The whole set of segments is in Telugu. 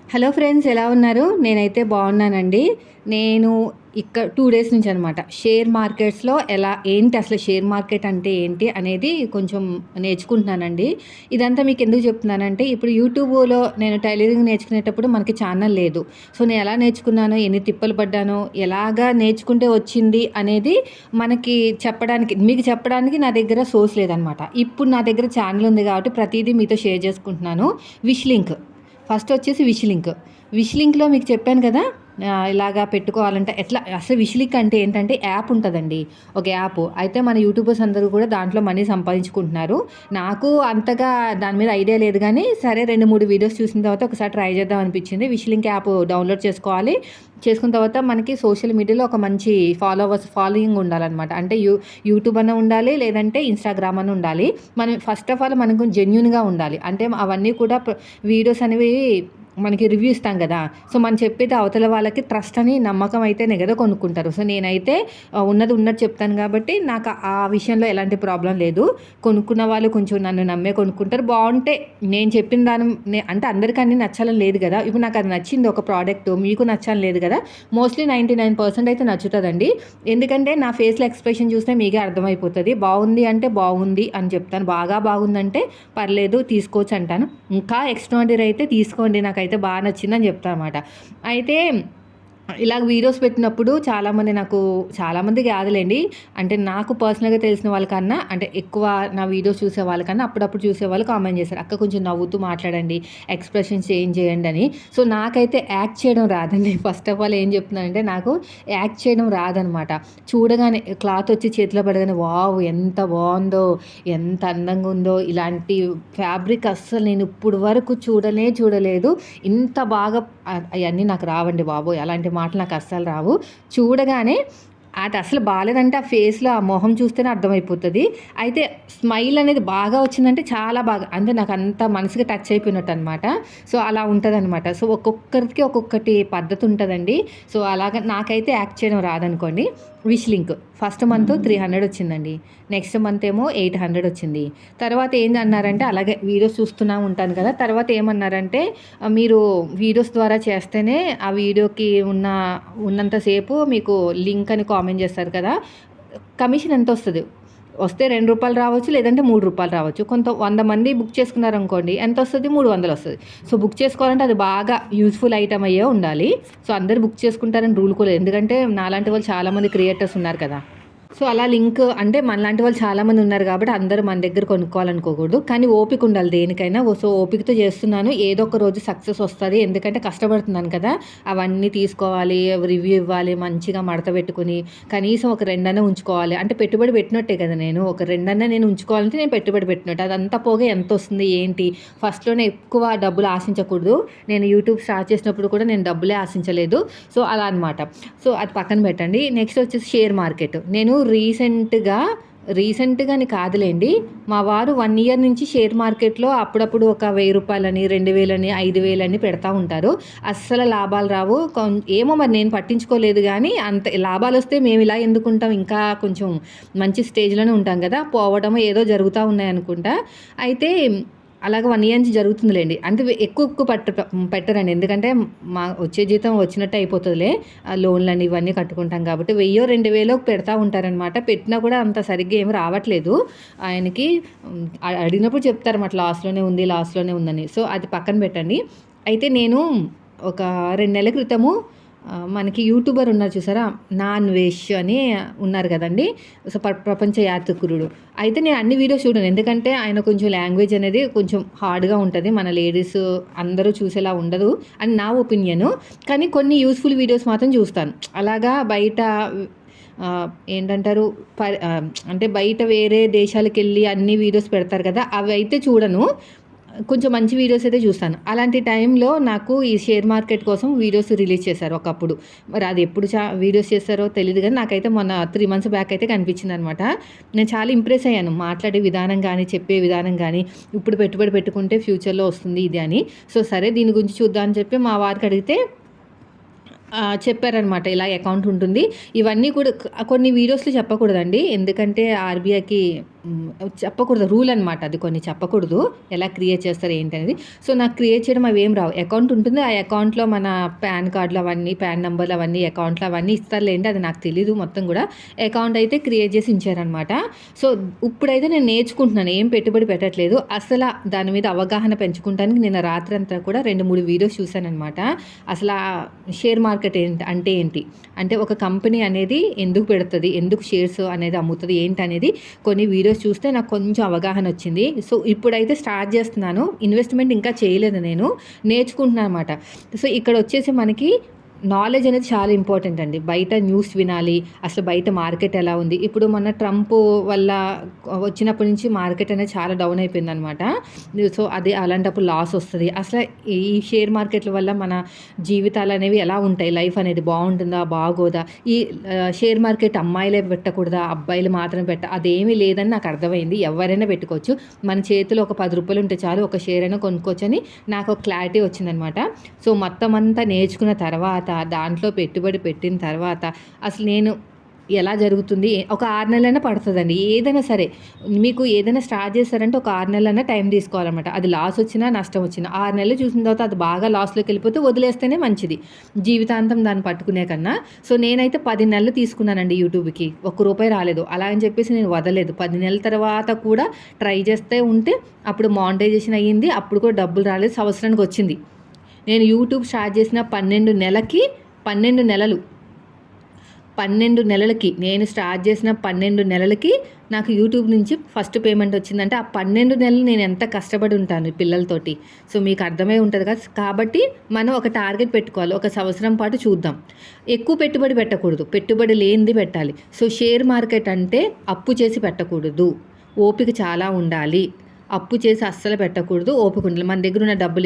హలో ఫ్రెండ్స్, ఎలా ఉన్నారు? నేనైతే బాగున్నానండి. నేను 2 డేస్ నుంచి అనమాట షేర్ మార్కెట్స్‌లో ఏంటి అసలు షేర్ మార్కెట్ అంటే ఏంటి అనేది కొంచెం నేర్చుకుంటున్నానండి. ఇదంతా మీకు ఎందుకు చెప్తున్నానంటే, ఇప్పుడు యూట్యూబ్‌లో నేను టైలరింగ్ నేర్చుకునేటప్పుడు మనకి ఛానల్ లేదు. సో, నేను ఎలా నేర్చుకున్నానో, ఎన్ని తిప్పలు పడ్డానో, ఎలాగా నేర్చుకుంటే వచ్చింది అనేది మీకు చెప్పడానికి నా దగ్గర సోర్స్ లేదనమాట. ఇప్పుడు నా దగ్గర ఛానల్ ఉంది కాబట్టి ప్రతీదీ మీతో షేర్ చేసుకుంటున్నాను. విష్ లింక్ ఫస్ట్ వచ్చేసి విష్ లింక్‌లో మీకు చెప్పాను కదా! ఇలాగా పెట్టుకోవాలంటే అసలు విష్ లింక్ అంటే ఏంటంటే యాప్ ఉంటదండి. ఒక యాప్. అయితే మన యూట్యూబర్స్ అందరూ కూడా దాంట్లో మనీ సంపాదించుకుంటున్నారు. నాకు అంతగా దాని మీద ఐడియా లేదు గానీ, సరే 2, 3 వీడియోస్ చూసిన తర్వాత ఒకసారి ట్రై చేద్దాం అనిపించింది. విష్ లింక్ యాప్ డౌన్‌లోడ్ చేసుకోవాలి. చేసుకున్న తర్వాత మనకి సోషల్ మీడియాలో ఒక మంచి ఫాలోయింగ్ ఉండాలనమాట. అంటే యూట్యూబ్ అన్నా ఉండాలి, లేదంటే ఇన్‌స్టాగ్రామ్ అన్నా ఉండాలి. మనం ఫస్ట్ ఆఫ్ ఆల్ మనకు జెన్యూన్‌గా ఉండాలి. అంటే అవన్నీ కూడా వీడియోస్ అనేవి మనకి రివ్యూ ఇస్తాం కదా! సో, మనం చెప్పేది అవతల వాళ్ళకి ట్రస్ట్ అని నమ్మకం అయితేనే కదా కొనుక్కుంటారు. సో, నేనైతే ఉన్నది ఉన్నట్టు చెప్తాను కాబట్టి నాకు ఆ విషయంలో ఎలాంటి ప్రాబ్లమ్ లేదు. కొనుక్కున్న వాళ్ళు కొంచెం నన్ను నమ్మే కొనుక్కుంటారు. బావుంటే నేను చెప్పిన అంటే అందరికీ అన్నీ నచ్చాలని లేదు కదా! ఇప్పుడు నాకు అది నచ్చింది ఒక ప్రోడక్ట్, మీకు నచ్చాలని లేదు కదా! మోస్ట్‌లీ 99% అయితే నచ్చుతదండి. ఎందుకంటే నా ఫేస్‌లో ఎక్స్‌ప్రెషన్ చూస్తే మీకే అర్థమైపోతది. బావుంది అంటే బాగుంది అని చెప్తాను. బాగా బాగుందంటే పర్లేదు తీసుకోవచ్చు అంటాను. ఇంకా ఎక్స్ట్రార్డినరీ అయితే తీసుకోండి, నాకైతే బాగా నచ్చిందని చెప్తానన్నమాట. అయితే ఇలాగ వీడియోస్ పెట్టినప్పుడు చాలామంది కాదులెండి. అంటే నాకు పర్సనల్‌గా తెలిసిన వాళ్ళకన్నా, అంటే ఎక్కువ నా వీడియోస్ చూసే వాళ్ళకన్నా అప్పుడప్పుడు చూసేవాళ్ళు కామెంట్ చేశారు. "అక్క కొంచెం నవ్వుతూ మాట్లాడండి, ఎక్స్‌ప్రెషన్స్ చేంజ్ చేయండి" అని. సో, నాకైతే యాక్ట్ చేయడం రాదండి. ఫస్ట్ ఆఫ్ ఆల్ ఏం చెప్తున్నానంటే, నాకు యాక్ట్ చేయడం రాదనమాట. చూడగానే క్లాత్ వచ్చి చేతిలో పడగానే వావ్! ఎంత బావుందో, ఎంత అందంగా ఉందో, ఇలాంటి ఫ్యాబ్రిక్ అస్సలు నేను ఇప్పుడు వరకు చూడలేదు. ఇంత బాగా అయన్నీ నాకు రావండి బాబోయ్! అలాంటి మాటలు నాకు అస్సలు రావు. చూడగానే అది అసలు బాలేదంటే ఆ ఫేస్‌లో ఆ మొహం చూస్తేనే అర్థమైపోతది. అయితే స్మైల్ అనేది బాగా వచ్చిందంటే చాలా బాగా, అంటే నాకంత మనసుకి టచ్ అయిపోయినట్టనమాట. సో, అలా ఉంటదనమాట. సో, ఒక్కొక్కరికి ఒక్కొక్కటి పద్ధతి ఉంటదండి. సో, అలాగా నాకైతే యాక్ట్ చేయడం రాదనుకోండి. విష్ లింక్ ఫస్ట్ మంత్ 300 వచ్చిందండి. నెక్స్ట్ మంత్ ఏమో 800 వచ్చింది. తర్వాత ఏందన్నారంటే, అలాగే వీడియోస్ చూస్తూనే ఉంటాను కదా! తర్వాత ఏమన్నారంటే, మీరు వీడియోస్ ద్వారా చేస్తేనే ఆ వీడియోకి ఉన్నంత సేపు మీకు లింక్ అని కామెంట్ చేస్తారు కదా! కమిషన్ ఎంతొస్తది? వస్తే రూ. 2 రావచ్చు, లేదంటే రూ. 3 రావచ్చు. 100 మంది బుక్ చేసుకున్నారనుకోండి, ఎంతొస్తది? 300 వస్తది. సో, బుక్ చేసుకోవాలంటే అది బాగా యూజ్‌ఫుల్ ఐటెమ్ అయ్యే ఉండాలి. సో, అందరూ బుక్ చేసుకుంటారని రూల్ కూడా లేదు. ఎందుకంటే నాలాంటి వాళ్ళు చాలామంది క్రియేటర్స్ ఉన్నారు కదా! సో, అలా లింక్ అంటే మనలాంటి వాళ్ళు చాలామంది ఉన్నారు కాబట్టి అందరూ మన దగ్గర కొనుక్కోవాలనుకోకూడదు. కానీ ఓపిక ఉండాలి దేనికైనా. సో, ఓపికతో చేస్తున్నాను. ఏదో ఒక రోజు సక్సెస్ వస్తది. ఎందుకంటే కష్టపడుతున్నాను కదా! అవన్నీ తీసుకోవాలి, రివ్యూ ఇవ్వాలి, మంచిగా మడత పెట్టుకొని కనీసం ఒక 2 ఉంచుకోవాలి. అంటే పెట్టుబడి పెట్టినట్టే కదా నేను. ఒక 2 నేను ఉంచుకోవాలంటే నేను పెట్టుబడి పెట్టినట్టు. అదంతా పోగా ఎంతొస్తుంది ఏంటి? ఫస్ట్‌లోనే ఎక్కువ డబ్బులు ఆశించకూడదు. నేను యూట్యూబ్ స్టార్ట్ చేసినప్పుడు కూడా నేను డబ్బులే ఆశించలేదు. సో, అలా అనమాట. సో, అది పక్కన పెట్టండి. నెక్స్ట్ వచ్చేసి షేర్ మార్కెట్. నేను రీసెంట్‌గా అని కాదులెండి. మా వారు 1 ఇయర్ నుంచి షేర్ మార్కెట్‌లో అప్పుడప్పుడు ఒక రూ. 1000 2000 5000 పెడతా ఉంటారు. అస్సలు లాభాలు రావు. ఏమో మరి నేను పట్టించుకోలేదు గానీ, అంత లాభాలొస్తే మేమిలా ఎందుకుంటాం? ఇంకా కొంచెం మంచి స్టేజ్‌లోనే ఉంటాం గదా! పోవడమో ఏదో జరుగుతా ఉన్నాయనుకుంటా. అయితే అలాగ 1 ఇయర్ నుంచి జరుగుతుందిలెండి. అంటే ఎక్కువ పెట్టరండి. ఎందుకంటే వచ్చే జీతం వచ్చినట్టే అయిపోతదిలే. లోన్‌లని ఇవన్నీ కట్టుకుంటాం కాబట్టి 1000 2000 పెడతా ఉంటారనమాట. పెట్టినా కూడా అంత సరిగ్గా ఏమి రావట్లేదు ఆయనకి. అడిగినప్పుడు చెప్తారన్నమాట లాస్‌లోనే ఉందని. సో, అది పక్కన పెట్టండి. అయితే నేను ఒక 2 నెలల క్రితము మనకి యూట్యూబర్ ఉన్నారు చూసారా? నాన్వేష్ అని ఉన్నారు గదండీ! సో, ప్రపంచ యాత్రికురుడు. అయితే నేను అన్ని వీడియోస్ చూడను. ఎందుకంటే ఆయన కొంచెం లాంగ్వేజ్ అనేది కొంచెం హార్డ్‌గా ఉంటది. మన లేడీస్ అందరూ చూసేలా ఉండదు అని నా ఒపీనియను. కానీ కొన్ని యూజ్‌ఫుల్ వీడియోస్ మాత్రం చూస్తాను. అలాగా బయట ఏంటంటారు, అంటే బయట వేరే దేశాలకెళ్ళి అన్ని వీడియోస్ పెడతారు కదా! అవైతే చూడను. కొంచెం మంచి వీడియోస్ అయితే చూస్తాను. అలాంటి టైంలో నాకు ఈ షేర్ మార్కెట్ కోసం వీడియోస్ రిలీజ్ చేశారు ఒకప్పుడు. మరి అది ఎప్పుడు వీడియోస్ చేస్తారో తెలీదు గానీ, నాకైతే మొన్న 3 మంత్స్ బ్యాక్ అయితే కనిపించిందనమాట. నేను చాలా ఇంప్రెస్ అయ్యాను. మాట్లాడే విధానం గానీ, చెప్పే విధానం గానీ, ఇప్పుడు పెట్టుబడి పెట్టుకుంటే ఫ్యూచర్‌లో వస్తుంది ఇది అని. సో, సరే దీని గురించి చూద్దాం అని చెప్పి మా వారికి అడిగితే చెప్పారనమాట. ఇలా అకౌంట్ ఉంటుంది. ఇవన్నీ కూడా కొన్ని వీడియోస్‌లో చెప్పకూడదండి. ఎందుకంటే ఆర్‌బీఐకి చెప్పకూడదు, రూల్ అనమాట అది, కొన్ని చెప్పకూడదు ఎలా క్రియేట్ చేస్తారు ఏంటనేది. సో నాకు క్రియేట్ చేయడం అవి ఏం రావు. అకౌంట్ ఉంటుంది, ఆ అకౌంట్‌లో మన పాన్ కార్డ్‌లు అవన్నీ, పాన్ నంబర్‌లు అవన్నీ, అకౌంట్‌లో అవన్నీ ఇస్తారులేండి, అది నాకు తెలీదు మొత్తం కూడా. అకౌంట్ అయితే క్రియేట్ చేసి ఉంచారనమాట. సో ఇప్పుడైతే నేను నేర్చుకుంటున్నాను, ఏం పెట్టుబడి పెట్టట్లేదు. అసల దాని మీద అవగాహన పెంచుకుంటానికి నిన్న రాత్రంతా కూడా 2, 3 వీడియోస్ చూశాననమాట. అసల షేర్ మార్కెట్ అంటే ఏంటి? అంటే ఒక కంపెనీ అనేది ఎందుకు పెడుతది? ఎందుకు షేర్స్ అనేది అమ్ముతది? ఏంటనేది కొన్ని వీడియోస్ చూస్తే నాకు కొంచెం అవగాహన వచ్చింది. సో ఇప్పుడైతే స్టార్ట్ చేస్తున్నాను. ఇన్వెస్ట్‌మెంట్ ఇంకా చేయలేదు నేను. నేర్చుకుంటున్నాను అనమాట. సో ఇక్కడ వచ్చేసి మనకి నాలెడ్జ్ అనేది చాలా ఇంపార్టెంట్ అండి. బయట న్యూస్ వినాలి. అసలు బయట మార్కెట్ ఎలా ఉంది? ఇప్పుడు మొన్న ట్రంప్ వల్ల వచ్చినప్పటి నుంచి మార్కెట్ అనేది చాలా డౌన్ అయిపోయిందనమాట. సో అది అలాంటప్పుడు లాస్ వస్తది. అసలు ఈ షేర్ మార్కెట్ల వల్ల మన జీవితాలు అనేవి ఎలా ఉంటాయి? లైఫ్ అనేది బాగుంటుందా? బాగోదా? ఈ షేర్ మార్కెట్ అమ్మాయిలే పెట్టకూడదా? అబ్బాయిలు మాత్రం అదేమీ లేదని నాకు అర్థమైంది. ఎవరైనా పెట్టుకోవచ్చు. మన చేతిలో ఒక ₹10 ఉంటే చాలు, ఒక షేర్ అయినా కొనుక్కోవచ్చని నాకు ఒక క్లారిటీ వచ్చిందనమాట. సో మొత్తం అంతా నేర్చుకున్న తర్వాత, దాంట్లో పెట్టుబడి పెట్టిన తర్వాత అసలు నేను ఎలా జరుగుతుంది, ఒక 6 నెలలైనా పడుతుందండి. ఏదైనా సరే మీకు ఏదైనా స్టార్ట్ చేశారంటే ఒక 6 నెలలైనా టైం తీసుకోవాలన్నమాట. అది లాస్ వచ్చినా నష్టం వచ్చినా 6 నెలలు చూసిన తర్వాత అది బాగా లాస్లోకి వెళ్ళిపోతే వదిలేస్తేనే మంచిది, జీవితాంతం దాన్ని పట్టుకునే కన్నా. సో నేనైతే 10 నెలలు తీసుకున్నానండి యూట్యూబ్కి, ₹1 రాలేదు. అలా అని చెప్పేసి నేను వదలలేదు. 10 నెలల తర్వాత కూడా ట్రై చేస్తే ఉంటే అప్పుడు మానిటైజేషన్ అయ్యింది. అప్పుడు కూడా డబ్బులు రాలేదు. సంవత్సరానికి వచ్చింది. నేను యూట్యూబ్ స్టార్ట్ చేసిన 12 నెలలు 12 నెలలకి, నేను స్టార్ట్ చేసిన 12 నెలలకి నాకు యూట్యూబ్ నుంచి ఫస్ట్ పేమెంట్ వచ్చిందంటే ఆ 12 నెలలు నేను ఎంత కష్టపడి ఉంటాను పిల్లలతోటి. సో మీకు అర్థమై ఉంటుంది కదా. కాబట్టి మనం ఒక టార్గెట్ పెట్టుకోవాలి. ఒక సంవత్సరం పాటు చూద్దాం. ఎక్కువ పెట్టుబడి పెట్టకూడదు, పెట్టుబడి లేనిది పెట్టాలి. సో షేర్ మార్కెట్ అంటే అప్పు చేసి పెట్టకూడదు, ఓపిక చాలా ఉండాలి. అప్పు చేసి అస్సలు పెట్టకూడదు, ఓపిక ఉండాలి. మన దగ్గర ఉన్న డబ్బులు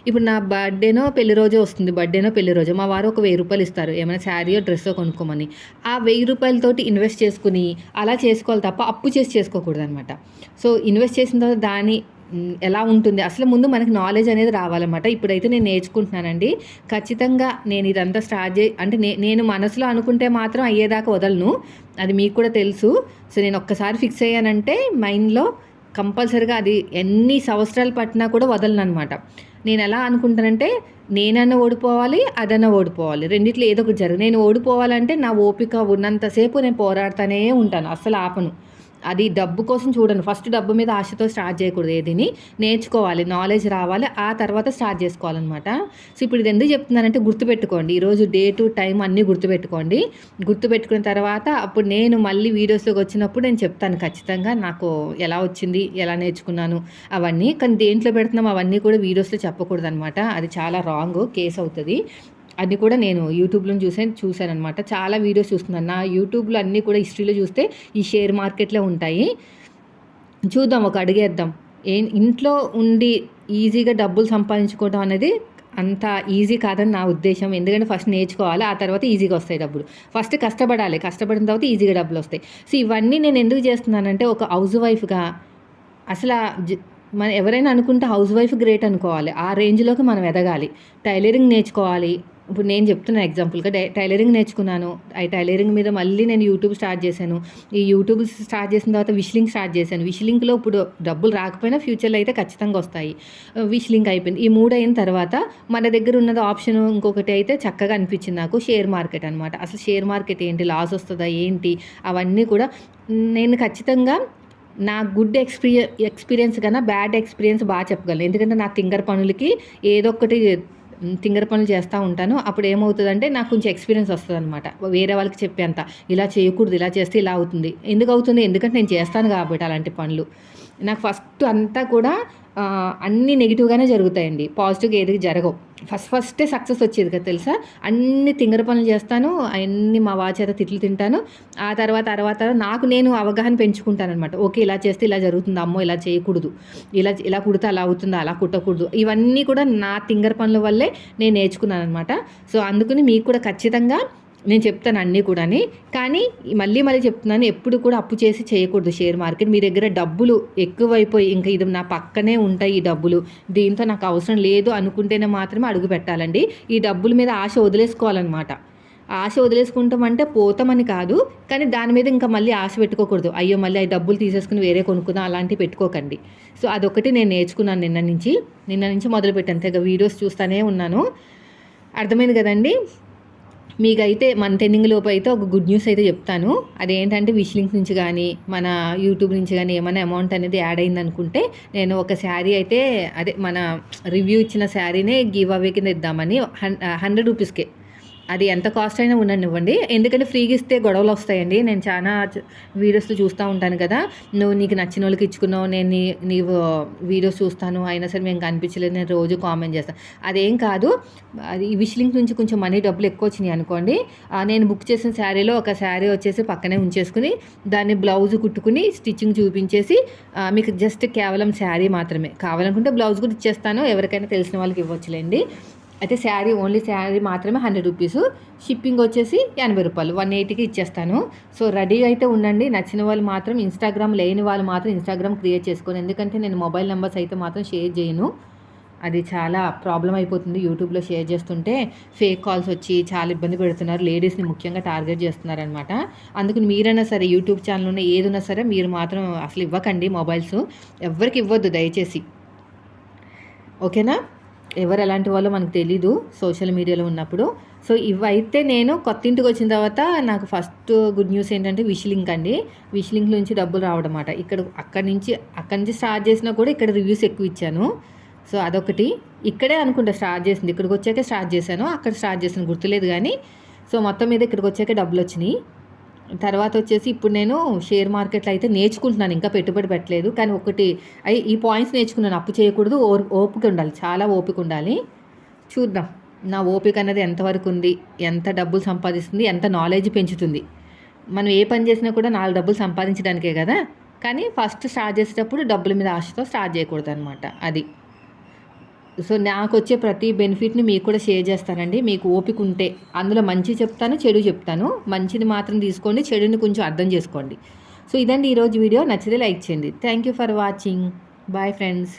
ఇప్పుడు నా బర్త్డేనో పెళ్లి రోజో వస్తుంది, బర్త్డేనో పెళ్లి రోజో మా వారు ఒక ₹1000 ఇస్తారు ఏమైనా శారీయో డ్రెస్సో కొనుక్కోమని. ఆ ₹1000 ఇన్వెస్ట్ చేసుకుని అలా చేసుకోవాలి తప్ప అప్పు చేసి చేసుకోకూడదు అనమాట. సో ఇన్వెస్ట్ చేసిన తర్వాత దాని ఎలా ఉంటుంది అసలు ముందు మనకి నాలెడ్జ్ అనేది రావాలన్నమాట. ఇప్పుడైతే నేను నేర్చుకుంటున్నానండి. ఖచ్చితంగా నేను ఇదంతా స్టార్ట్ అంటే నేను మనసులో అనుకుంటే మాత్రం అయ్యేదాకా వదలను, అది మీకు కూడా తెలుసు. సో నేను ఒక్కసారి ఫిక్స్ అయ్యానంటే మైండ్లో కంపల్సరీగా అది ఎన్ని సంవత్సరాలు పట్టినా కూడా వదలననమాట. నేను ఎలా అనుకుంటానంటే నేనన్నా ఓడిపోవాలి, అదన్నా ఓడిపోవాలి, రెండిట్లో ఏదో ఒకటి జరగదు. నేను ఓడిపోవాలంటే నా ఓపిక ఉన్నంతసేపు నేను పోరాడుతూనే ఉంటాను, అస్సలు ఆపను. అది డబ్బు కోసం చూడను. ఫస్ట్ డబ్బు మీద ఆశతో స్టార్ట్ చేయకూడదు, ఏదిని నేర్చుకోవాలి, నాలెడ్జ్ రావాలి, ఆ తర్వాత స్టార్ట్ చేసుకోవాలన్నమాట. సో ఇప్పుడు ఇది ఎందుకు చెప్తున్నానంటే గుర్తుపెట్టుకోండి, ఈరోజు డేటు టైం అన్నీ గుర్తుపెట్టుకోండి. గుర్తుపెట్టుకున్న తర్వాత అప్పుడు నేను మళ్ళీ వీడియోస్లోకి వచ్చినప్పుడు నేను చెప్తాను ఖచ్చితంగా నాకు ఎలా వచ్చింది, ఎలా నేర్చుకున్నాను అవన్నీ. కానీ దేంట్లో పెడుతున్నాం అవన్నీ కూడా వీడియోస్లో చెప్పకూడదు అనమాట, అది చాలా రాంగ్, కేసు అవుతుంది. అది కూడా నేను యూట్యూబ్లో చూశానమాట. చాలా వీడియోస్ చూస్తున్నాను. నా యూట్యూబ్లో అన్నీ కూడా హిస్టరీలో చూస్తే ఈ షేర్ మార్కెట్లో ఉంటాయి. చూద్దాం, ఒక అడుగేద్దాం. ఇంట్లో ఉండి ఈజీగా డబ్బులు సంపాదించుకోవడం అనేది అంత ఈజీ కాదని నా ఉద్దేశం. ఎందుకంటే ఫస్ట్ నేర్చుకోవాలి, ఆ తర్వాత ఈజీగా వస్తాయి డబ్బులు. ఫస్ట్ కష్టపడాలి, కష్టపడిన తర్వాత ఈజీగా డబ్బులు వస్తాయి. సో ఇవన్నీ నేను ఎందుకు చేస్తున్నానంటే ఒక హౌస్ వైఫ్గా అసలు మనం ఎవరైనా అనుకుంటే హౌస్ వైఫ్ గ్రేట్ అనుకోవాలి, ఆ రేంజ్లోకి మనం ఎదగాలి. టైలరింగ్ నేర్చుకోవాలి. ఇప్పుడు నేను చెప్తున్నా ఎగ్జాంపుల్గా టైలరింగ్ నేర్చుకున్నాను. ఆ టైలరింగ్ మీద మళ్ళీ నేను యూట్యూబ్ స్టార్ట్ చేశాను. ఈ యూట్యూబ్ స్టార్ట్ చేసిన తర్వాత విష్లింగ్ స్టార్ట్ చేశాను. విష్లింగ్లో ఇప్పుడు డబ్బులు రాకపోయినా ఫ్యూచర్లో అయితే ఖచ్చితంగా వస్తాయి. విష్లింగ్ అయిపోయింది. ఈ 3 అయిన తర్వాత మన దగ్గర ఉన్నది ఆప్షన్ ఇంకొకటి అయితే చక్కగా అనిపించింది నాకు, షేర్ మార్కెట్ అనమాట. అసలు షేర్ మార్కెట్ ఏంటి, లాస్ వస్తుందా ఏంటి, అవన్నీ కూడా నేను ఖచ్చితంగా నా గుడ్ ఎక్స్పీరియన్స్ కన్నా బ్యాడ్ ఎక్స్పీరియన్స్ బాగా చెప్పగలను. ఎందుకంటే నా తింగర పనులకి ఏదో ఒకటి తింగర పనులు చేస్తూ ఉంటాను. అప్పుడు ఏమవుతుందంటే నాకు కొంచెం ఎక్స్పీరియన్స్ వస్తుందన్నమాట. వేరే వాళ్ళకి చెప్పేంత ఇలా చేయకూడదు, ఇలా చేస్తే ఇలా అవుతుంది. ఎందుకు అవుతుంది? ఎందుకంటే నేను చేస్తాను కాబట్టి అలాంటి పనులు. నాకు ఫస్ట్ అంతా కూడా అన్నీ నెగిటివ్గానే జరుగుతాయండి, పాజిటివ్గా ఏది జరగవు. ఫస్టే సక్సెస్ వచ్చేది కదా తెలుసా. అన్ని తింగర పనులు చేస్తాను, అన్నీ మా చేత తిట్లు తింటాను. ఆ తర్వాత నాకు నేను అవగాహన పెంచుకుంటాను అనమాట. ఓకే, ఇలా చేస్తే ఇలా జరుగుతుంది, అమ్మో ఇలా చేయకూడదు, ఇలా కుడితే అలా అవుతుందా, అలా కుట్టకూడదు. ఇవన్నీ కూడా నా తింగర పనుల వల్లే నేను నేర్చుకున్నాను అనమాట. సో అందుకని మీకు కూడా ఖచ్చితంగా నేను చెప్తాను అన్నీ కూడాని. కానీ మళ్ళీ చెప్తున్నాను, ఎప్పుడు కూడా అప్పు చేసి చేయకూడదు షేర్ మార్కెట్. మీ దగ్గర డబ్బులు ఎక్కువైపోయి ఇంకా ఇది నా పక్కనే ఉంటాయి ఈ డబ్బులు, దీంతో నాకు అవసరం లేదు అనుకుంటేనే మాత్రమే అడుగు పెట్టాలండి. ఈ డబ్బుల మీద ఆశ వదిలేసుకోవాలన్నమాట. ఆశ వదిలేసుకుంటామంటే పోతామని కాదు, కానీ దాని మీద ఇంకా మళ్ళీ ఆశ పెట్టుకోకూడదు. అయ్యో! మళ్ళీ అయి డబ్బులు తీసేసుకొని వేరే కొనుక్కుందాం అలాంటివి పెట్టుకోకండి. సో, అదొకటి నేను నేర్చుకున్నాను నిన్న నుంచి మొదలుపెట్టాను. తెగ వీడియోస్ చూస్తూనే ఉన్నాను. అర్థమైంది కదండీ! మీకైతే మంత్ ఎండింగ్ లోపు అయితే ఒక గుడ్ న్యూస్ అయితే చెప్తాను. అదేంటంటే విష్ లింక్ నుంచి కానీ, మన యూట్యూబ్ నుంచి కానీ ఏమైనా అమౌంట్ అనేది యాడ్ అయిందనుకుంటే, నేను ఒక శారీ అయితే అదే మన రివ్యూ ఇచ్చిన శారీనే గివ్ అవే కింద ఇద్దామని 100 రూపీస్‌కే. అది ఎంత కాస్ట్ అయినా ఉండనివ్వండి. ఎందుకంటే ఫ్రీగా ఇస్తే గొడవలు వస్తాయండి. నేను చాలా వీడియోస్‌లో చూస్తూ ఉంటాను కదా! నువ్వు నీకు నచ్చిన వాళ్ళకి ఇచ్చుకున్నావు. నేను నీవు వీడియోస్ చూస్తాను. అయినా సరే మేము కనిపించలేదు. నేను రోజు కామెంట్ చేస్తాను. అదేం కాదు. అది ఈ విష్ లింక్ నుంచి కొంచెం మనీ డబ్బులు ఎక్కువ వచ్చినాయి అనుకోండి. నేను బుక్ చేసిన శారీలో ఒక శారీ వచ్చేసి పక్కనే ఉంచేసుకుని, దాన్ని బ్లౌజ్ కుట్టుకుని స్టిచ్చింగ్ చూపించేసి మీకు జస్ట్ కేవలం శారీ మాత్రమే. కావాలనుకుంటే బ్లౌజ్ కూడా ఇచ్చేస్తాను. ఎవరికైనా తెలిసిన వాళ్ళకి ఇవ్వచ్చులేండి. అయితే ఓన్లీ శారీ మాత్రమే 100 రూపీసు. షిప్పింగ్ వచ్చేసి 80 రూపాయలు. 180కి ఇచ్చేస్తాను. సో, రెడీగా అయితే ఉండండి. నచ్చిన వాళ్ళు మాత్రం ఇన్‌స్టాగ్రామ్ లేని వాళ్ళు మాత్రం ఇన్‌స్టాగ్రామ్ క్రియేట్ చేసుకోండి. ఎందుకంటే నేను మొబైల్ నెంబర్స్ అయితే మాత్రం షేర్ చేయను. అది చాలా ప్రాబ్లమ్ అయిపోతుంది. యూట్యూబ్‌లో షేర్ చేస్తుంటే ఫేక్ కాల్స్ వచ్చి చాలా ఇబ్బంది పెడుతున్నారు. లేడీస్‌ని ముఖ్యంగా టార్గెట్ చేస్తున్నారనమాట. అందుకని మీరైనా సరే యూట్యూబ్ ఛానల్ ఉన్న ఏదున్నా సరే మీరు మాత్రం అసలు ఇవ్వకండి మొబైల్స్. ఎవ్వరికి ఇవ్వద్దు దయచేసి. ఓకేనా? ఎవరు ఎలాంటి వాళ్ళో మనకు తెలీదు సోషల్ మీడియాలో ఉన్నప్పుడు. సో, ఇవైతే నేను కొత్త ఇంటికి వచ్చిన తర్వాత నాకు ఫస్ట్ గుడ్ న్యూస్ ఏంటంటే విష్ లింక్ అండి. విష్ లింక్ నుంచి డబ్బులు రావడం మాట. అక్కడి నుంచి స్టార్ట్ చేసినా కూడా ఇక్కడ రివ్యూస్ ఎక్కువ ఇచ్చాను. సో, అదొకటి. ఇక్కడే అనుకుంటా స్టార్ట్ చేసింది. ఇక్కడికి వచ్చాకే స్టార్ట్ చేశాను. అక్కడ స్టార్ట్ చేశాను గుర్తులేదు కానీ. సో, మొత్తం మీద ఇక్కడికి వచ్చాకే డబ్బులు వచ్చినాయి. తర్వాత వచ్చేసి ఇప్పుడు నేను షేర్ మార్కెట్లో అయితే నేర్చుకుంటున్నాను. ఇంకా పెట్టుబడి పెట్టలేదు. కానీ ఈ పాయింట్స్ నేర్చుకున్నాను. అప్పు చేయకూడదు. ఓపిక ఉండాలి. చాలా ఓపిక ఉండాలి. చూద్దాం నా ఓపిక అనేది ఎంతవరకు ఉంది, ఎంత డబ్బులు సంపాదిస్తుంది, ఎంత నాలెడ్జ్ పెంచుతుంది. మనం ఏ పని చేసినా కూడా 4 డబ్బులు సంపాదించడానికే కదా! కానీ ఫస్ట్ స్టార్ట్ చేసేటప్పుడు డబ్బుల మీద ఆశతో స్టార్ట్ చేయకూడదు అనమాట. అది. సో, నాకొచ్చే ప్రతి బెనిఫిట్‌ని మీకు కూడా షేర్ చేస్తానండి. మీకు ఓపిక ఉంటే. అందులో మంచి చెప్తాను, చెడు చెప్తాను. మంచిని మాత్రం తీసుకోండి. చెడుని కొంచెం అర్థం చేసుకోండి. సో, ఇదండి ఈరోజు వీడియో. నచ్చితే లైక్ చేయండి. Thank you for watching. Bye friends.